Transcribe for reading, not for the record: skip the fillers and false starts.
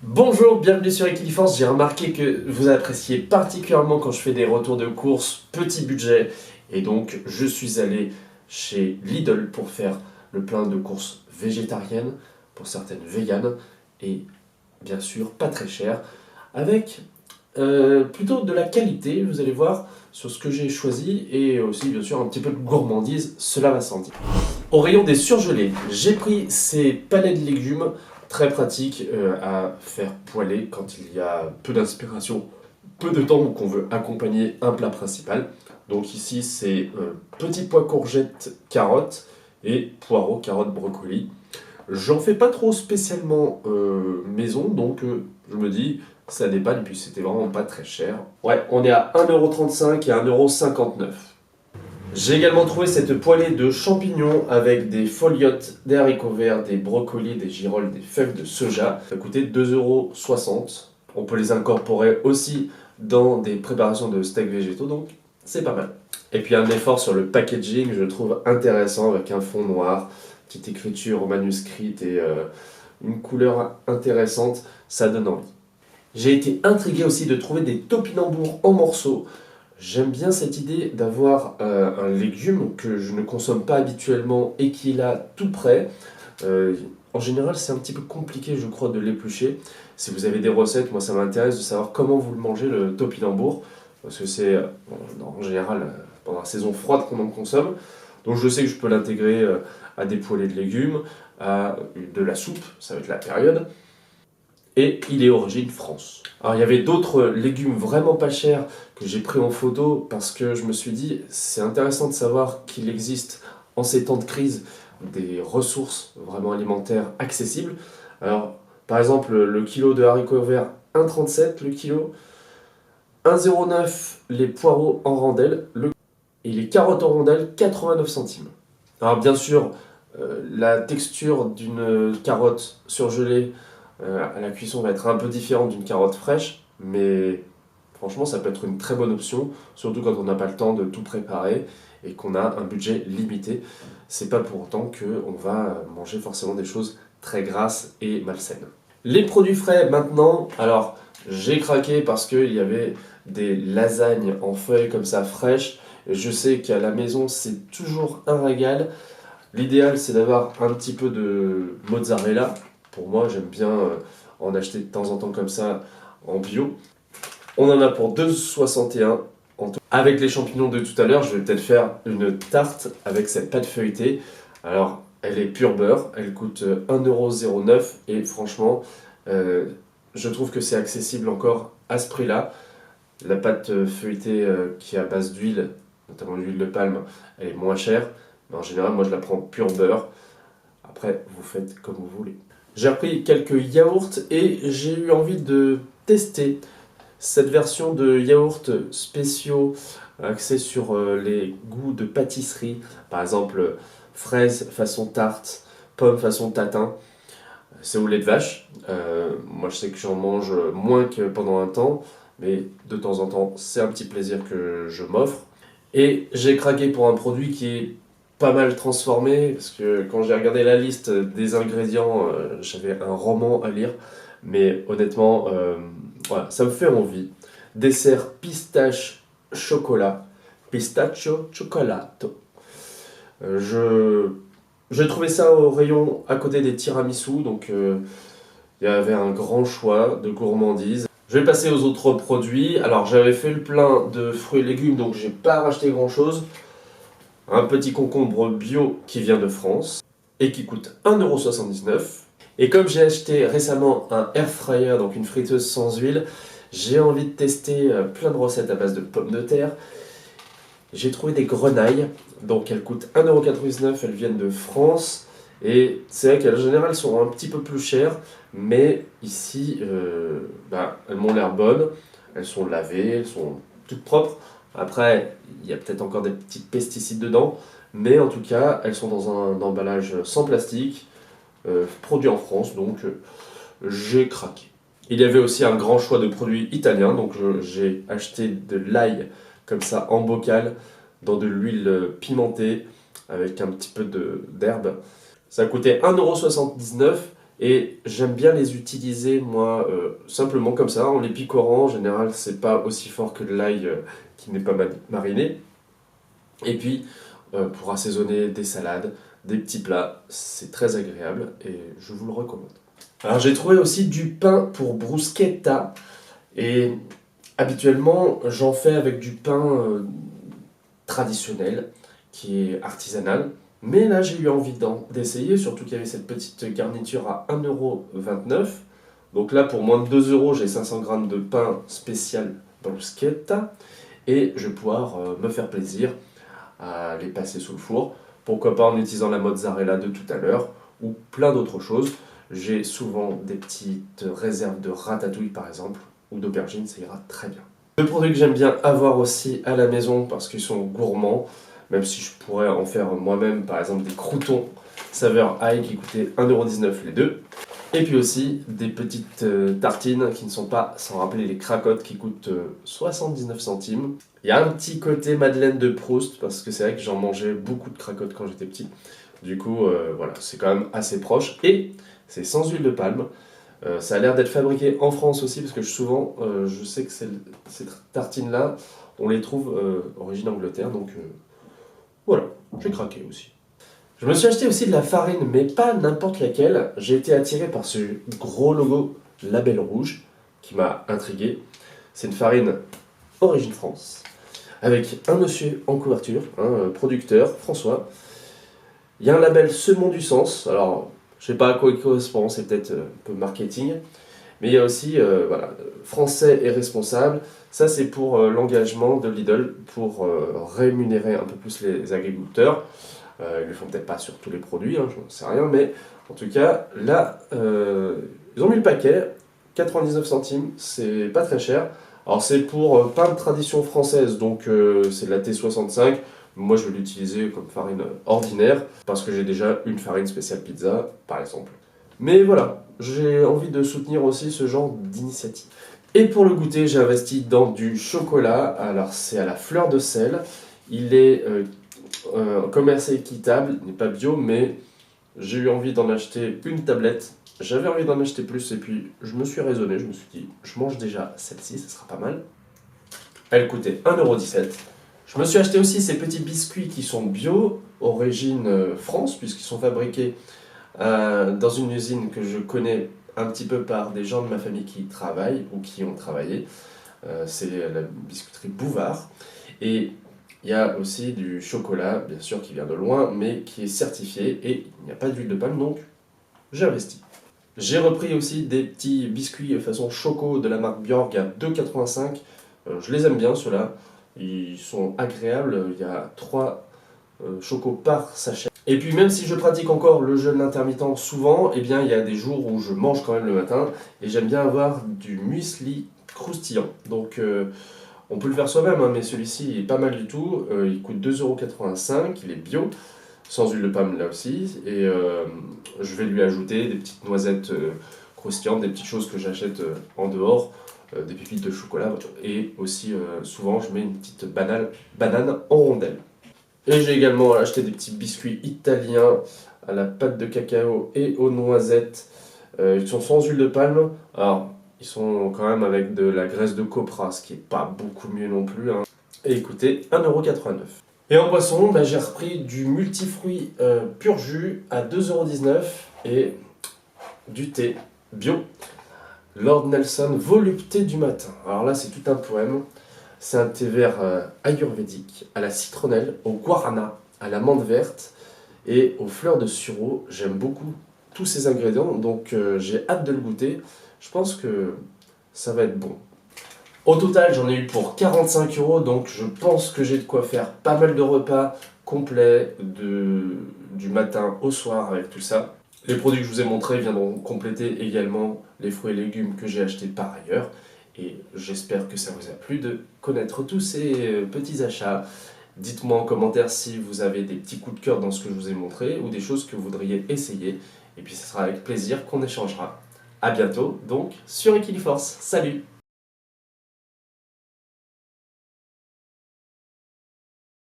Bonjour, bienvenue sur Equiliforce. J'ai remarqué que vous appréciez particulièrement quand je fais des retours de course petit budget. Et donc, je suis allé chez Lidl pour faire le plein de courses végétariennes, pour certaines véganes, et bien sûr pas très cher, avec plutôt de la qualité, vous allez voir, sur ce que j'ai choisi, et aussi bien sûr un petit peu de gourmandise, cela va sans dire. Au rayon des surgelés, j'ai pris ces palets de légumes très pratiques à faire poêler quand il y a peu d'inspiration, peu de temps ou qu'on veut accompagner un plat principal. Donc ici c'est petits pois courgettes carottes et poireaux carottes brocolis. J'en fais pas trop spécialement maison, donc je me dis ça dépanne et puis c'était vraiment pas très cher. Ouais, on est à 1,35€ et 1,59€. J'ai également trouvé cette poêlée de champignons avec des foliotes, des haricots verts, des brocolis, des girolles, des fèves de soja. Ça coûtait 2,60€. On peut les incorporer aussi dans des préparations de steaks végétaux, donc c'est pas mal. Et puis un effort sur le packaging, je trouve intéressant avec un fond noir, petite écriture manuscrite et une couleur intéressante, ça donne envie. J'ai été intrigué aussi de trouver des topinambours en morceaux. J'aime bien cette idée d'avoir un légume que je ne consomme pas habituellement et qui est là tout près. En général, c'est un petit peu compliqué, je crois, de l'éplucher. Si vous avez des recettes, moi ça m'intéresse de savoir comment vous le mangez, le topinambour, parce que c'est en général pendant la saison froide qu'on en consomme. Donc je sais que je peux l'intégrer à des poêlées de légumes, à de la soupe, ça va être la période. Et il est origine France. Alors il y avait d'autres légumes vraiment pas chers que j'ai pris en photo parce que je me suis dit c'est intéressant de savoir qu'il existe en ces temps de crise des ressources vraiment alimentaires accessibles. Alors par exemple le kilo de haricots verts 1,37 le kilo, 1,09 les poireaux en rondelles et les carottes en rondelles 89 centimes. Alors bien sûr la texture d'une carotte surgelée à la cuisson va être un peu différente d'une carotte fraîche, mais franchement ça peut être une très bonne option, surtout quand on n'a pas le temps de tout préparer et qu'on a un budget limité. C'est pas pour autant qu'on va manger forcément des choses très grasses et malsaines. Les produits frais maintenant, alors j'ai craqué parce qu'il y avait des lasagnes en feuilles comme ça fraîches. Je sais qu'à la maison c'est toujours un régal. L'idéal c'est d'avoir un petit peu de mozzarella. Pour moi, j'aime bien en acheter de temps en temps comme ça en bio. On en a pour 2,61 en tout. Avec les champignons de tout à l'heure, je vais peut-être faire une tarte avec cette pâte feuilletée. Alors, elle est pure beurre, elle coûte 1,09€ et franchement, je trouve que c'est accessible encore à ce prix-là. La pâte feuilletée qui est à base d'huile, notamment l'huile de palme, elle est moins chère. Mais en général, moi je la prends pure beurre. Après, vous faites comme vous voulez. J'ai repris quelques yaourts et j'ai eu envie de tester cette version de yaourts spéciaux axés sur les goûts de pâtisserie. Par exemple, fraise façon tarte, pomme façon tatin. C'est au lait de vache. Moi, je sais que j'en mange moins que pendant un temps, mais de temps en temps, c'est un petit plaisir que je m'offre. Et j'ai craqué pour un produit qui est pas mal transformé, parce que quand j'ai regardé la liste des ingrédients, j'avais un roman à lire, mais honnêtement, voilà, ça me fait envie. Dessert pistache chocolat, pistachio cioccolato. Je j'ai trouvé ça au rayon à côté des tiramisu, donc il y avait un grand choix de gourmandises. Je vais passer aux autres produits. Alors j'avais fait le plein de fruits et légumes, donc j'ai pas racheté grand chose. Un petit concombre bio qui vient de France et qui coûte 1,79€. Et comme j'ai acheté récemment un air fryer, donc une friteuse sans huile, j'ai envie de tester plein de recettes à base de pommes de terre. J'ai trouvé des grenailles, donc elles coûtent 1,99€, elles viennent de France. Et c'est vrai qu'en général elles sont un petit peu plus chères, mais ici elles m'ont l'air bonnes, elles sont lavées, elles sont toutes propres. Après, il y a peut-être encore des petits pesticides dedans, mais en tout cas, elles sont dans un emballage sans plastique, produit en France, donc j'ai craqué. Il y avait aussi un grand choix de produits italiens, donc j'ai acheté de l'ail comme ça en bocal, dans de l'huile pimentée, avec un petit peu d'herbe. Ça coûtait 1,79€, Et j'aime bien les utiliser, moi, simplement comme ça, en les picorant. En général, c'est pas aussi fort que de l'ail qui n'est pas mariné. Et puis, pour assaisonner des salades, des petits plats, c'est très agréable et je vous le recommande. Alors, j'ai trouvé aussi du pain pour bruschetta. Et habituellement, j'en fais avec du pain traditionnel, qui est artisanal. Mais là, j'ai eu envie d'essayer, surtout qu'il y avait cette petite garniture à 1,29 €. Donc là, pour moins de 2 €, j'ai 500 grammes de pain spécial bruschetta. Et je vais pouvoir me faire plaisir à les passer sous le four. Pourquoi pas en utilisant la mozzarella de tout à l'heure, ou plein d'autres choses. J'ai souvent des petites réserves de ratatouille par exemple, ou d'aubergine, ça ira très bien. Deux produits que j'aime bien avoir aussi à la maison parce qu'ils sont gourmands, même si je pourrais en faire moi-même, par exemple des croûtons saveur ail qui coûtaient 1,19 € les deux. Et puis aussi des petites tartines qui ne sont pas, sans rappeler les cracottes, qui coûtent 79 centimes. Il y a un petit côté Madeleine de Proust parce que c'est vrai que j'en mangeais beaucoup de cracottes quand j'étais petit. Du coup, voilà, c'est quand même assez proche. Et c'est sans huile de palme. Ça a l'air d'être fabriqué en France aussi, parce que souvent, je sais que ces tartines-là, on les trouve origine Angleterre, donc voilà, j'ai craqué aussi. Je me suis acheté aussi de la farine, mais pas n'importe laquelle. J'ai été attiré par ce gros logo Label Rouge, qui m'a intrigué. C'est une farine origine France, avec un monsieur en couverture, un producteur, François. Il y a un label Semons du Sens, alors je sais pas à quoi il correspond, c'est peut-être un peu marketing. Mais il y a aussi voilà, français et responsable. Ça, c'est pour l'engagement de Lidl pour rémunérer un peu plus les agriculteurs. Ils ne le font peut-être pas sur tous les produits, hein, je n'en sais rien. Mais en tout cas, là, ils ont mis le paquet. 99 centimes, c'est pas très cher. Alors, c'est pour pain de tradition française, donc c'est de la T65. Moi, je vais l'utiliser comme farine ordinaire parce que j'ai déjà une farine spéciale pizza, par exemple. Mais voilà, j'ai envie de soutenir aussi ce genre d'initiative. Et pour le goûter, j'ai investi dans du chocolat. Alors, c'est à la fleur de sel. Il est commerce équitable, il n'est pas bio, mais j'ai eu envie d'en acheter une tablette. J'avais envie d'en acheter plus et puis je me suis raisonné. Je me suis dit, je mange déjà celle-ci, ça sera pas mal. Elle coûtait 1,17 €. Je me suis acheté aussi ces petits biscuits qui sont bio, origine France, puisqu'ils sont fabriqués dans une usine que je connais un petit peu par des gens de ma famille qui y travaillent ou qui ont travaillé. C'est la biscuiterie Bouvard. Et il y a aussi du chocolat, bien sûr, qui vient de loin, mais qui est certifié et il n'y a pas d'huile de palme, donc j'ai investi. J'ai repris aussi des petits biscuits façon choco de la marque Björk à 2,85 €. Je les aime bien, ceux-là. Ils sont agréables. Il y a 3 chocos par sachet. Et puis même si je pratique encore le jeûne intermittent souvent, eh bien il y a des jours où je mange quand même le matin et j'aime bien avoir du muesli croustillant. Donc on peut le faire soi-même, hein, mais celui-ci il est pas mal du tout. Il coûte 2,85 €, il est bio, sans huile de palme là aussi. Et je vais lui ajouter des petites noisettes croustillantes, des petites choses que j'achète en dehors, des pépites de chocolat. Et aussi souvent je mets une petite banane en rondelles. Et j'ai également acheté des petits biscuits italiens à la pâte de cacao et aux noisettes. Ils sont sans huile de palme. Alors, ils sont quand même avec de la graisse de copra, ce qui n'est pas beaucoup mieux non plus, hein. Et écoutez, 1,89 €. Et en boisson, bah, j'ai repris du multifruit pur jus à 2,19 € et du thé bio. Lord Nelson, volupté du matin. Alors là, c'est tout un poème. C'est un thé vert ayurvédique, à la citronnelle, au guarana, à la menthe verte et aux fleurs de sureau. J'aime beaucoup tous ces ingrédients, donc j'ai hâte de le goûter. Je pense que ça va être bon. Au total, j'en ai eu pour 45 €, donc je pense que j'ai de quoi faire pas mal de repas complets du matin au soir avec tout ça. Les produits que je vous ai montrés viendront compléter également les fruits et légumes que j'ai achetés par ailleurs. Et j'espère que ça vous a plu de connaître tous ces petits achats. Dites-moi en commentaire si vous avez des petits coups de cœur dans ce que je vous ai montré ou des choses que vous voudriez essayer. Et puis ce sera avec plaisir qu'on échangera. A bientôt donc sur Equiliforce. Salut!